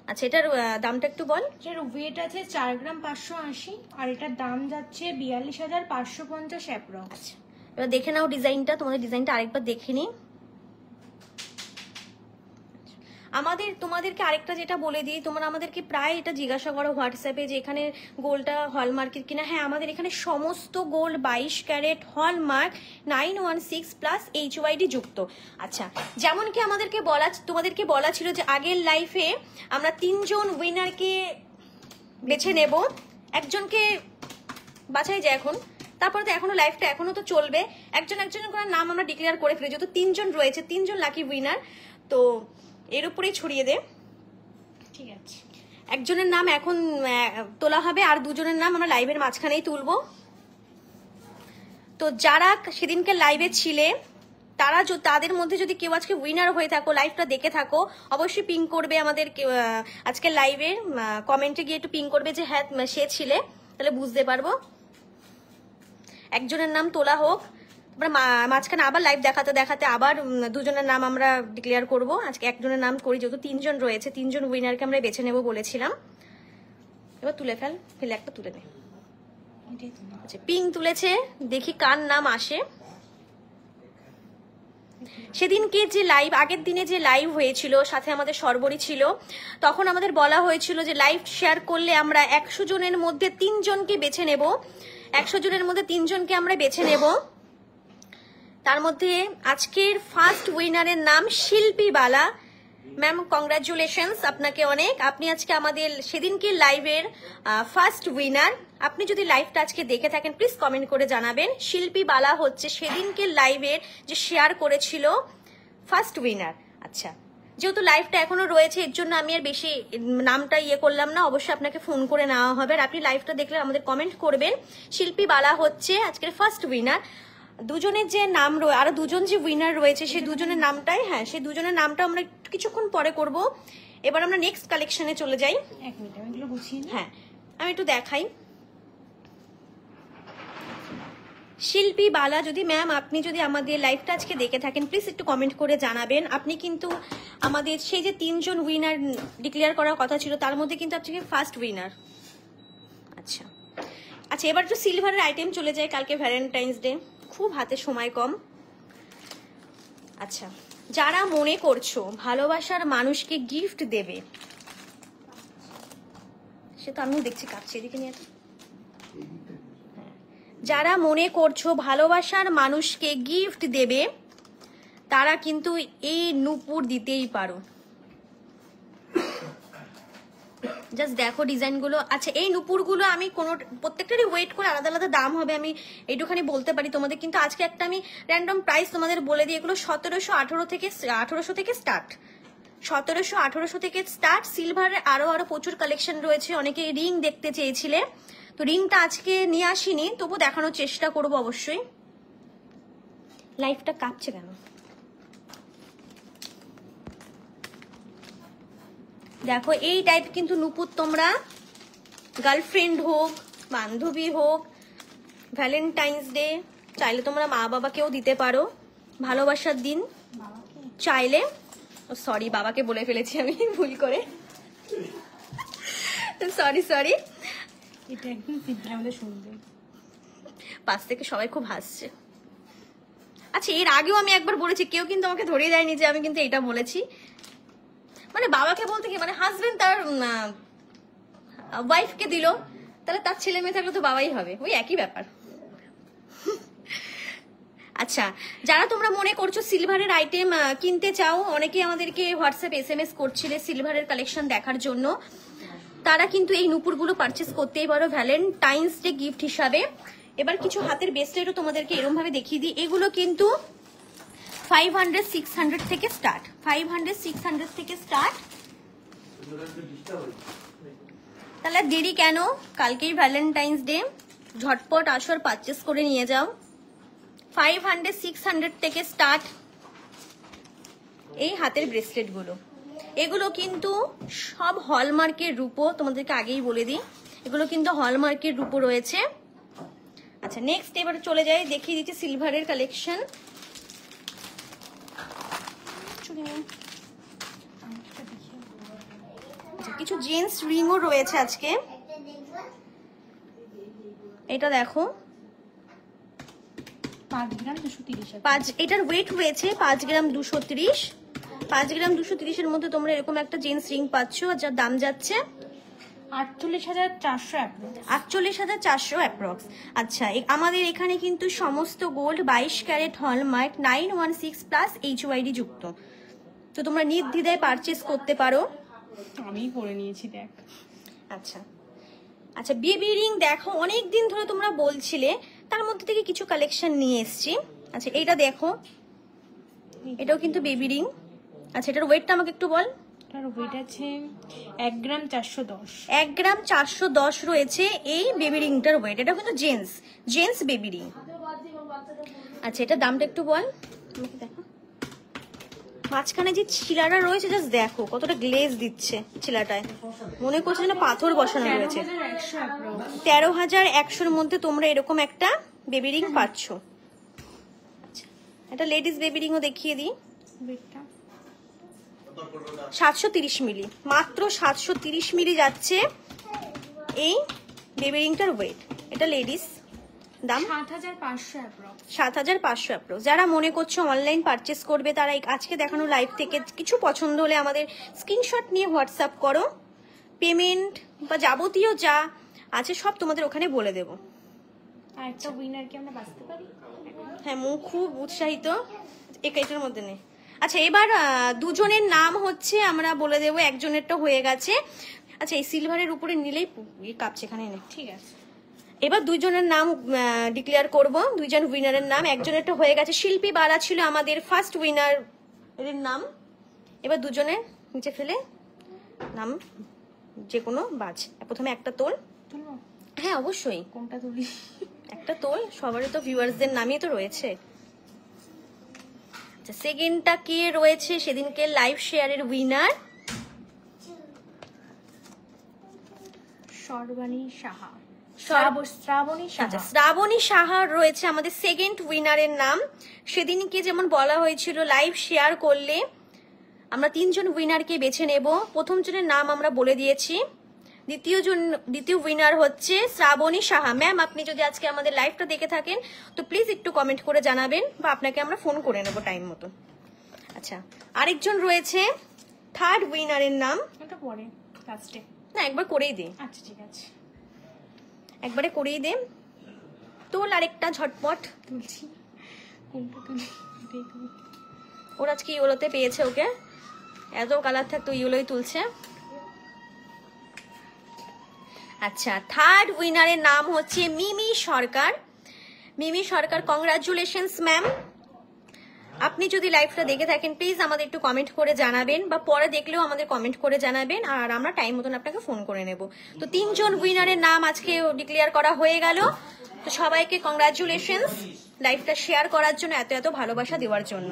A: আচ্ছা, এটার দামটা একটু বল।
B: এটার ওয়েট আছে 4 গ্রাম 580 আর এটার দাম যাচ্ছে 42,550 অ্যাপ্রক্স।
A: আচ্ছা, এবার দেখে নাও ডিজাইনটা, তোমাদের ডিজাইনটা আরেকবার দেখে নিই। তোমাদেরকে আরেকটা যেটা বলে দিই, তোমরা আমাদেরকে প্রায় এটা জিজ্ঞাসা করো হোয়াটসঅ্যাপে যে এখানে গোল্ডটা হলমার্কের কিনা। হ্যাঁ, আমাদের এখানে সমস্ত gold 22 carat hallmark 916 plus HYD যুক্ত। আচ্ছা, যেমন কি তোমাদেরকে বলা ছিল যে আগের লাইফে আমরা 3 জন উইনারকে বেছে নেব, একজনকে বাছাই যায় এখন, তারপরে তো এখনো লাইফটা এখনো তো চলবে। একজনের করে নাম আমরা ডিক্লেয়ার করে ফেলি, যেহেতু 3 জন রয়েছে, 3 জন লাকি উইনার, তো এর উপরেই ছড়িয়ে দে।
B: ঠিক আছে,
A: একজনের নাম এখন তোলা হবে, আর 2 জনের নাম আমরা লাইভের মাঝখানেই তুলবো। তো যারা সেদিনকে লাইভে ছিলে, তাদের মধ্যে যদি কেউ আজকে উইনার হয়ে থাকো, লাইভটা দেখে থাকো, অবশ্যই পিং করবে আমাদের আজকে লাইভে, কমেন্টে গিয়ে একটু পিং করবে যে হ্যাঁ সে ছিলে, তাহলে বুঝতে পারবো। একজনের নাম তোলা হোক, মাঝখানে আবার লাইভ দেখাতে আবার 2 জনের নাম আমরা ডিক্লেয়ার করব। আজকে একজনের নাম করি, যেহেতু 3 জন রয়েছে, 3 জন উইনারকে আমরা বেছে নেব বলেছিলাম। এবার তুলে ফেলে একটা তুলে নে। আচ্ছা, পিং তুলেছে, দেখি কার নাম আসে। সেদিনকে যে লাইভ, আগের দিনে যে লাইভ হয়েছিল, সাথে আমাদের সর্বরী ছিল, তখন আমাদের বলা হয়েছিল যে লাইভ শেয়ার করলে আমরা 100 জনের মধ্যে 3 জনকে বেছে নেব। 100 জনের মধ্যে 3 জনকে আমরা বেছে নেব। তার মধ্যে আজকের ফার্স্ট উইনারের নাম শিল্পী বালা। ম্যাম, কংগ্রাচুলেশনস আপনাকে অনেক। আপনি আজকে আমাদের সেদিনকে লাইভের ফার্স্ট উইনার। আপনি যদি লাইভটা আজকে দেখে থাকেন, প্লিজ কমেন্ট করে জানাবেন। শিল্পী বালা হচ্ছে সেদিনকে লাইভের যে শেয়ার করেছিল ফার্স্ট উইনার। আচ্ছা, যেহেতু লাইভটা এখনো রয়েছে, এর জন্য আমি আর বেশি নামটা করলাম না, অবশ্যই আপনাকে ফোন করে নেওয়া হবে। আর আপনি লাইভটা দেখলে আমাদের কমেন্ট করবেন। শিল্পী বালা হচ্ছে আজকের ফার্স্ট উইনার। 2 জনের যে নাম রয়েছে, আরো 2 জন যে উইনার রয়েছে, সেই 2 জনের নামটাই, হ্যাঁ সেই 2 জনের নামটা আমরা কিছুক্ষণ পরে করব। এবার আমরা নেক্সট কালেকশনে চলে যাই।
B: 1 মিনিট, আমি এগুলো গুছিয়ে নিই।
A: হ্যাঁ, আমি একটু দেখাই। শিল্পী বালা, যদি ম্যাম আপনি যদি আমাদের লাইভটা আজকে দেখে থাকেন, প্লিজ একটু কমেন্ট করে জানাবেন। আপনি কিন্তু আমাদের সেই যে 3 জন উইনার ডিক্লেয়ার করার কথা ছিল, তার মধ্যে কিন্তু আপনি ফার্স্ট উইনার। আচ্ছা, এবার একটু সিলভারের আইটেম চলে যায়। কালকে ভ্যালেন্টাইন্স ডে, খুব হাতে সময় কম। আচ্ছা, যারা মনে করছো ভালোবাসার মানুষকে গিফট দেবে, সে তো আমিও দেখছি কাটছে, এদিকে নিয়ে। যারা মনে করছো ভালোবাসার মানুষকে গিফট দেবে তারা কিন্তু এই নূপুর দিতেই পারো। জাস্ট দেখো ডিজাইনগুলো। আচ্ছা এই নূপুরগুলো আমি কোনো প্রত্যেকটারই ওয়েট করে আলাদা আলাদা দাম হবে, আমি এইটুখানি বলতে পারি তোমাদের। কিন্তু আজকে একটা আমি র্যান্ডম প্রাইস তোমাদের বলে দিই। এগুলো 1718 থেকে 1800 থেকে স্টার্ট, 1700-1800 থেকে স্টার্ট। সিলভারের আরো প্রচুর কালেকশন রয়েছে। অনেকে রিং দেখতে চেয়েছিলে, তো রিংটা আজকে নিয়ে আসিনি, তবু দেখানোর চেষ্টা করব অবশ্যই। লাইফটা কাঁপছে কেন? দেখো এই টাইপ কিন্তু নূপুর তোমরা গার্লফ্রেন্ড হোক, বান্ধবী হোক, ভ্যালেন্টাইন্স ডে চাইলে তোমরা মা বাবাকেও দিতে পারো। ভালোবাসার দিন চাইলে, সরি বাবাকে বলে ফেলেছি আমি ভুল করে, সরি।
B: এটা একদম সিদ্ধি আমাদের শুনবে,
A: পাশ থেকে সবাই খুব হাসছে। আচ্ছা এর আগেও আমি একবার বলেছি, কেউ কিন্তু আমাকে ধরিয়ে দেয়নি যে আমি কিন্তু এটা বলেছি। মানে বাবাকে বলতে কি, মানে হাজবেন্ড তার ওয়াইফকে দিল, তাহলে তার ছেলে মেয়ে থাকলে তো বাবাই হবে, ওই একই ব্যাপার। আচ্ছা যারা তোমরা মনে করছো সিলভারের আইটেম কিনতে চাও, অনেকে আমাদেরকে হোয়াটসঅ্যাপ SMS করছিলে সিলভারের কালেকশন দেখার জন্য, তারা কিন্তু এই নূপুরগুলো পারচেস করতেই পারো ভ্যালেন্টাইন্স ডে গিফট হিসাবে। এবার কিছু হাতের ব্রেসলেটও তোমাদেরকে এরকম ভাবে দেখিয়ে দিই। এগুলো কিন্তু 500-600 থেকে স্টার্ট, 500-600 থেকে স্টার্ট। তাহলে দেরি কেন, কালকেই ভ্যালেন্টাইন্স ডে, ঝটপট আসো আর পারচেস করে নিয়ে যাও। 500-600 থেকে স্টার্ট এই হাতের ব্রেসলেট গুলো। এগুলো কিন্তু সব হলমার্কের রূপো, তোমাদেরকে আগেই বলে দিই, এগুলো কিন্তু হলমার্কের রূপো রয়েছে। আচ্ছা নেক্সট এবার চলে যাই, দেখিয়ে দিচ্ছি সিলভারের কালেকশন। কিছু জেন্টস রিংও রয়েছে আজকে। এটা দেখো
B: 5 গ্রাম 230,
A: এটার ওয়েট রয়েছে 5 গ্রাম 230। 5 গ্রাম 230 এর মধ্যে তোমরা এরকম একটা জেন্টস রিং পাচ্ছ, যার দাম যাচ্ছে
B: 48,400
A: অ্যাপ্রক্স। আচ্ছা আমাদের এখানে কিন্তু সমস্ত gold 22 carat hallmark 916 plus HYD যুক্ত, তো তোমরা নির্দ্বিধায় পারচেস করতে পারো।
B: আমি পরে নিয়েছি দেখ।
A: আচ্ছা বেবি রিং দেখো, অনেকদিন ধরে তোমরা বলছিলে, তার মধ্যে থেকে কিছু কালেকশন নিয়ে এসেছি। আচ্ছা এইটা দেখো, এটাও কিন্তু বেবি রিং। আচ্ছা এটার ওয়েটটা আমাকে একটু বল।
B: এটার ওয়েট আছে 1 গ্রাম 410।
A: 1 গ্রাম 410 রয়েছে এই বেবি রিংটার ওয়েট। এটা কিন্তু জেন্টস বেবি রিং। আচ্ছা এটার দামটা একটু বল আমাকে। দেখো মাঝখানে যে ছিলাটা রয়েছে, জাস্ট দেখো কতটা গ্লেজ দিচ্ছে ছিলাটায়, মনে করছে যেন পাথর বসানো রয়েছে। 13,100-র মধ্যে তোমরা এরকম একটা বেবি রিং পাচ্ছ। আচ্ছা এটা লেডিস বেবি রিংও দেখিয়ে দিই। 730 মিলি, মাত্র 730 মিলি যাচ্ছে এই বেবি রিংটার ওয়েট। এটা লেডিস, দাম 7,500 অ্যাপ্রক্স। যারা মনে করছো অনলাইন পারচেস করবে, তারা আজকে দেখানো লাইভ থেকে কিছু পছন্দ হলে আমাদের স্ক্রিনশট নিয়ে হোয়াটসঅ্যাপ করো। পেমেন্ট বা যাবতীয় যা আছে সব তোমাদের ওখানে বলে দেবো।
B: একটা উইনারকে আমরা বাঁচতে পারি।
A: হ্যাঁ মুখ খুব উৎসাহিত, এটার মধ্যে নেই। আচ্ছা এবার দুজনের নাম হচ্ছে আমরা বলে দেবো, একজনেরটা হয়ে গেছে। আচ্ছা এই সিলভারের উপরে নিলেই কাঁপছে, এখানে নেই, ঠিক আছে। এবার দুইজনের নাম ডিক্লেয়ার করব, দুইজন উইনারের নাম। একজনেরটা হয়ে গেছে, শিল্পী বালা ছিল আমাদের ফার্স্ট উইনার এর নাম। এবার দুজনের নিচে ফেলে নাম যে কোনো বাজ, প্রথমে একটা তোল। হ্যাঁ অবশ্যই,
B: কোনটা তুলি?
A: একটা তোল, সবারই তো ভিউয়ার্সদের নামই তো রয়েছে। আচ্ছা সেকেন্ডটা কে রয়েছে সেদিনকে লাইভ শেয়ারের উইনার?
B: শ্রাবণী সাহা।
A: আচ্ছা শ্রাবণী সাহা রয়েছে আমাদের সেকেন্ড উইনারের নাম। সেদিনকে যেমন বলা হয়েছিল লাইভ শেয়ার করলে আমরা 3 জন উইনারকে বেছে নেব। প্রথম জনের নাম আমরা বলে দিয়েছি, দ্বিতীয় উইনার হচ্ছে শ্রাবণী সাহা। ম্যাম আপনি যদি আজকে আমাদের লাইভটা দেখে থাকেন তো প্লিজ একটু কমেন্ট করে জানাবেন, বা আপনাকে আমরা ফোন করে নেব টাইম মতো। আচ্ছা আরেকজন রয়েছে থার্ড উইনারের নাম,
B: এটা পরে লাস্টে
A: না একবার করেই দে।
B: আচ্ছা ঠিক আছে,
A: একবারে করেই দে। তোল আরেকটা ঝটপট।
B: তুলছি
A: ওর আজকে ইয়েলোতে পেয়েছে, ওকে এত কালার থাকতো ইয়েলোই তুলছে। আচ্ছা, থার্ড উইনারের নাম হচ্ছে মিমি সরকার। মিমি সরকার, কংগ্রাচুলেশনস ম্যাম। আপনি যদি লাইভটা দেখে থাকেন প্লিজ আমাদের একটু কমেন্ট করে জানাবেন, বা পরে দেখলেও আমাদের কমেন্ট করে জানাবেন, আর আমরা টাইম মতন আপনাকে ফোন করে নেব। তো 3 জন উইনারের নাম আজকে ডিক্লেয়ার করা হয়ে গেল। তো সবাইকে কংগ্রাচুলেশনস লাইভটা শেয়ার করার জন্য, এত এত ভালোবাসা দেওয়ার জন্য।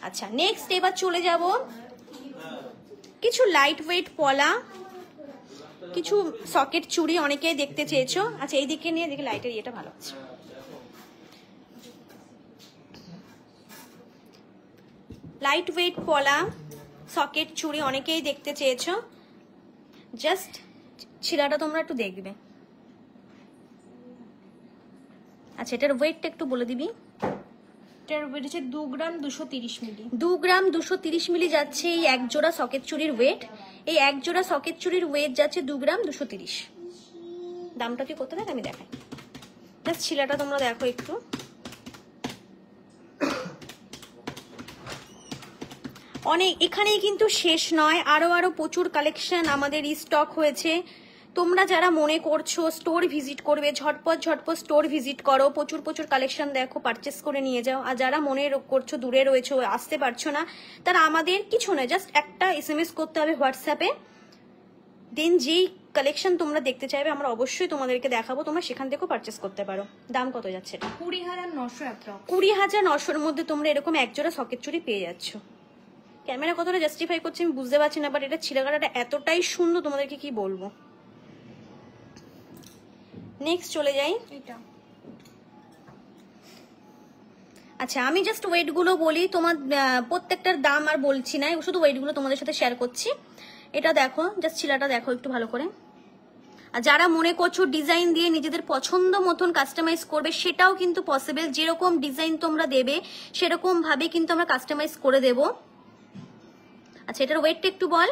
A: আচ্ছা, নেক্সট এবার চলে যাব কিছু লাইট ওয়েট পলা, কিছু সকেট চুড়ি অনেকেই দেখতে চেয়েছো। আচ্ছা, এইদিকে নিয়ে দেখি লাইটের ইয়েটা ভালো আছে। লাইট ওয়েট পলা সকেট চুড়ি অনেকেই দেখতে চেয়েছো। জাস্ট ছিলাটা তোমরা একটু দেখবে। আচ্ছা, এটার ওয়েটটা একটু বলে দিবি।
B: এটার ওয়েট হচ্ছে 2 গ্রাম 230 মিলি।
A: 2 গ্রাম 230 মিলি যাচ্ছে এই এক জোড়া সকেট চুড়ির ওয়েট। এই এক জোড়া সকেট চুড়ির ওয়েট যাচ্ছে 2 গ্রাম 230। দামটা কি করতে দেখ আমি দেখাই। জাস্ট ছিলাটা তোমরা দেখো একটু। অনেক এখানেই কিন্তু শেষ নয়, আরো প্রচুর কালেকশন আমাদের স্টক হয়েছে। তোমরা যারা মনে করছো স্টোর ভিজিট করবে, ঝটপট স্টোর ভিজিট করো, প্রচুর কালেকশন দেখো, পারচেস করে নিয়ে যাও। আর যারা মনে করছো দূরে রয়েছো, আসতে পারছো না, তারা আমাদের কিছু নয়, জাস্ট একটা SMS করতে হবে হোয়াটসঅ্যাপে। দেন যেই কালেকশন তোমরা দেখতে চাইবে আমরা অবশ্যই তোমাদেরকে দেখাবো, তোমরা সেখান থেকেও পারচেস করতে পারো। দাম কত যাচ্ছে এটা?
B: 20,900 অ্যাপ্রক্স।
A: 20,900-র মধ্যে তোমরা এরকম একজোড়া সকেট চুড়ি পেয়ে যাচ্ছ। ক্যামেরা কতটা জাস্টিফাই করছে আমি বুঝতে পারছি না, বাট এটা ছিলাকাটাটা এতটাই সুন্দর, তোমাদেরকে কি বলবো। নেক্সট চলে যাই।
B: এটা
A: আচ্ছা, আমি জাস্ট ওয়েট গুলো বলি, তোমার প্রত্যেকটার দাম আর বলছি না, শুধু ওয়েট গুলো তোমাদের সাথে শেয়ার করছি। এটা দেখো, জাস্ট ছিলাটা দেখো একটু ভালো করে। আর যারা মনে করছো ডিজাইন দিয়ে নিজেদের পছন্দ মতন কাস্টমাইজ করবে, সেটাও কিন্তু পসিবল। যেরকম ডিজাইন তোমরা দেবে সেরকম ভাবে কিন্তু আমরা কাস্টমাইজ করে দেব। আচ্ছা, এটার ওয়েটটা একটু বল।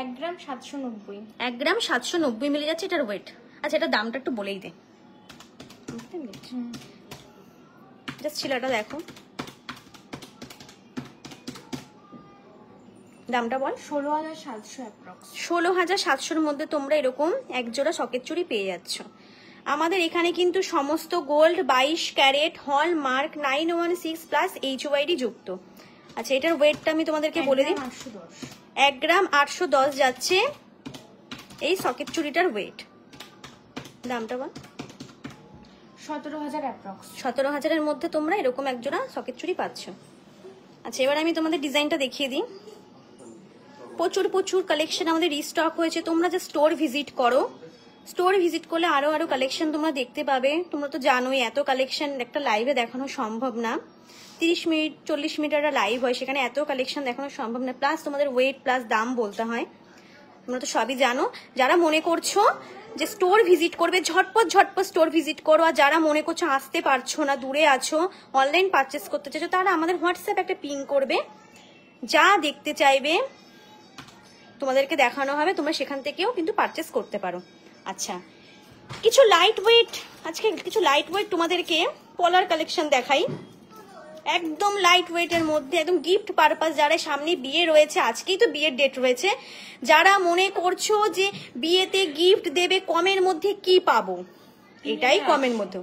B: 1 গ্রাম 790।
A: 1 গ্রাম 790 মিলি যাচ্ছে এটার ওয়েট। আচ্ছা, এটার দামটা একটু বলেই দে। জাস্ট ছিলাটা দেখো, দামটা বল।
B: 16,700 অ্যাপ্রক্স।
A: 16,700-র মধ্যে তোমরা এরকম একজোড়া সকেট চুড়ি পেয়ে যাচ্ছ। আমাদের এখানে কিন্তু সমস্ত gold 22 carat hallmark 916 plus HYD যুক্ত। আচ্ছা, এটার ওয়েটটা আমি তোমাদেরকে বলে দিই। 1 গ্রাম 810 যাচ্ছে এই সকেট চুড়িটার ওয়েট। দামটা বল।
B: 17,000 অ্যাপ্রক্স।
A: 17,000-এর মধ্যে তোমরা এরকম একজোড়া সকেট চুড়ি পাচ্ছ। আচ্ছা, এবার আমি তোমাদের ডিজাইনটা দেখিয়ে দিই। প্রচুর কালেকশন আমাদের রিস্টক হয়েছে। তোমরা যে স্টোর ভিজিট করো, স্টোর ভিজিট করলে আরো কালেকশন তোমরা দেখতে পাবে। তোমরা তো জানোই এত কালেকশন একটা লাইভে দেখানো সম্ভব না। 30 মিনিট 40 মিনিট একটা লাইভ হয়, সেখানে এত কালেকশন দেখানো সম্ভব না। প্লাস তোমাদের ওয়েট প্লাস দাম বলতে হয়, তোমরা তো সবই জানো। যারা মনে করছো যে স্টোর ভিজিট করবে, ঝটপট স্টোর ভিজিট করো। আর যারা মনে করছো আসতে পারছো না, দূরে আছো, অনলাইন পারচেস করতে চাইছো, তারা আমাদের হোয়াটসঅ্যাপ একটা পিং করবে। যা দেখতে চাইবে তোমাদেরকে দেখানো হবে, তোমরা সেখান থেকেও কিন্তু পারচেস করতে পারো। আচ্ছা, কিছু লাইট ওয়েট, আজকে কিছু লাইট ওয়েট তোমাদেরকে পলার কালেকশন দেখাই। একদম লাইট ওয়েটের মধ্যে, একদম গিফট পারপাস। যারা সামনে বিয়ে রয়েছে, আজকেই তো বিয়ের ডেট রয়েছে, যারা মনে করছো যে বিয়েতে গিফট দেবে, কমের মধ্যে কি পাবো, এটাই কমের মধ্যে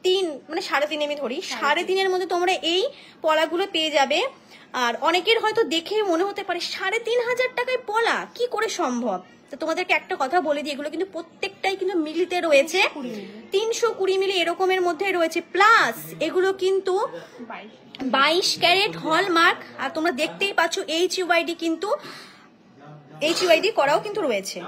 A: 3 মানে 3.5 আমি ধরি, 3.5-এর মধ্যে তোমরা এই পলাগুলো পেয়ে যাবে। আর অনেকের হয়তো দেখে মনে হতে পারে 3,500 টাকায় পলা কি করে সম্ভব। তো তোমাদেরকে একটা কথা বলে দিই, এগুলো কিন্তু প্রত্যেকটাই কিন্তু মিলিতে রয়েছে, 320 মিলি এরকমের মধ্যে রয়েছে। প্লাস এগুলো কিন্তু 22 ক্যারেট হলমার্ক। আর তোমরা দেখতেই পাচ্ছ HYD কিন্তু HYD করাও কিন্তু রয়েছে।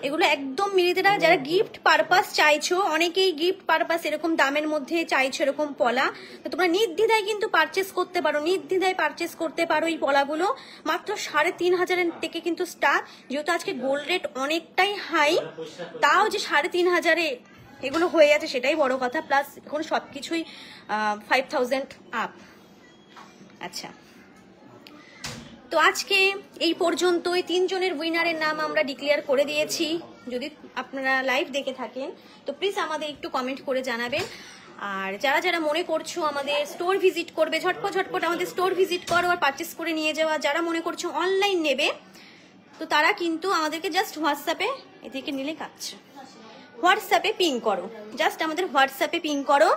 A: এগুলো একদম মিলিতেরা। যারা গিফট পারপাস চাইছো, অনেকেই গিফট পারপাস এরকম দামের মধ্যে চাইছো এরকম পলা, তো তোমরা নির্দ্বিধায় কিন্তু পারচেস করতে পারো, নির্দ্বিধায় পারচেস করতে পারো। এই পলাগুলো মাত্র 3,500 থেকে কিন্তু স্টার্ট। যেহেতু আজকে গোল্ড রেট অনেকটাই হাই, তাও যে 3,500-এ এগুলো হয়ে যাচ্ছে সেটাই বড় কথা। প্লাস এখন সবকিছুই 5,000 আপ। আচ্ছা, তো আজকে এই পর্যন্তই 3 জনের উইনারের নাম আমরা ডিক্লেয়ার করে দিয়েছি। যদি আপনারা লাইভ দেখে থাকেন তো প্লিজ আমাদের একটু কমেন্ট করে জানাবেন। আর যারা যারা মনে করছো আমাদের স্টোর ভিজিট করবে, ঝটপট আমাদের স্টোর ভিজিট করো আর পারচেস করে নিয়ে যাওয়া, যারা মনে করছো অনলাইন নেবে তো তারা কিন্তু আমাদেরকে জাস্ট হোয়াটসঅ্যাপে এদিকে নিলে কাটছে, হোয়াটসঅ্যাপে পিং করো, জাস্ট আমাদের হোয়াটসঅ্যাপে পিং করো।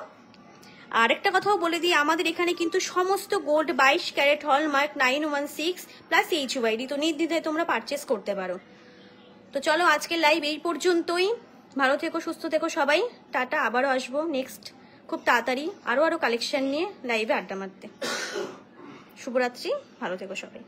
A: আর একটা কথাও বলে দিই, আমাদের এখানে কিন্তু সমস্ত gold 22 carat hallmark 916 plus HYD, তো নির্দ্বিধায় তোমরা পারচেস করতে পারো। তো চলো আজকের লাইভ এই পর্যন্তই। ভালো থেকো, সুস্থ থেকো সবাই, টাটা। আবারও আসবো নেক্সট খুব তাড়াতাড়ি আরো কালেকশন নিয়ে লাইভে আড্ডা মারতে। শুভরাত্রি, ভালো থেকো সবাই।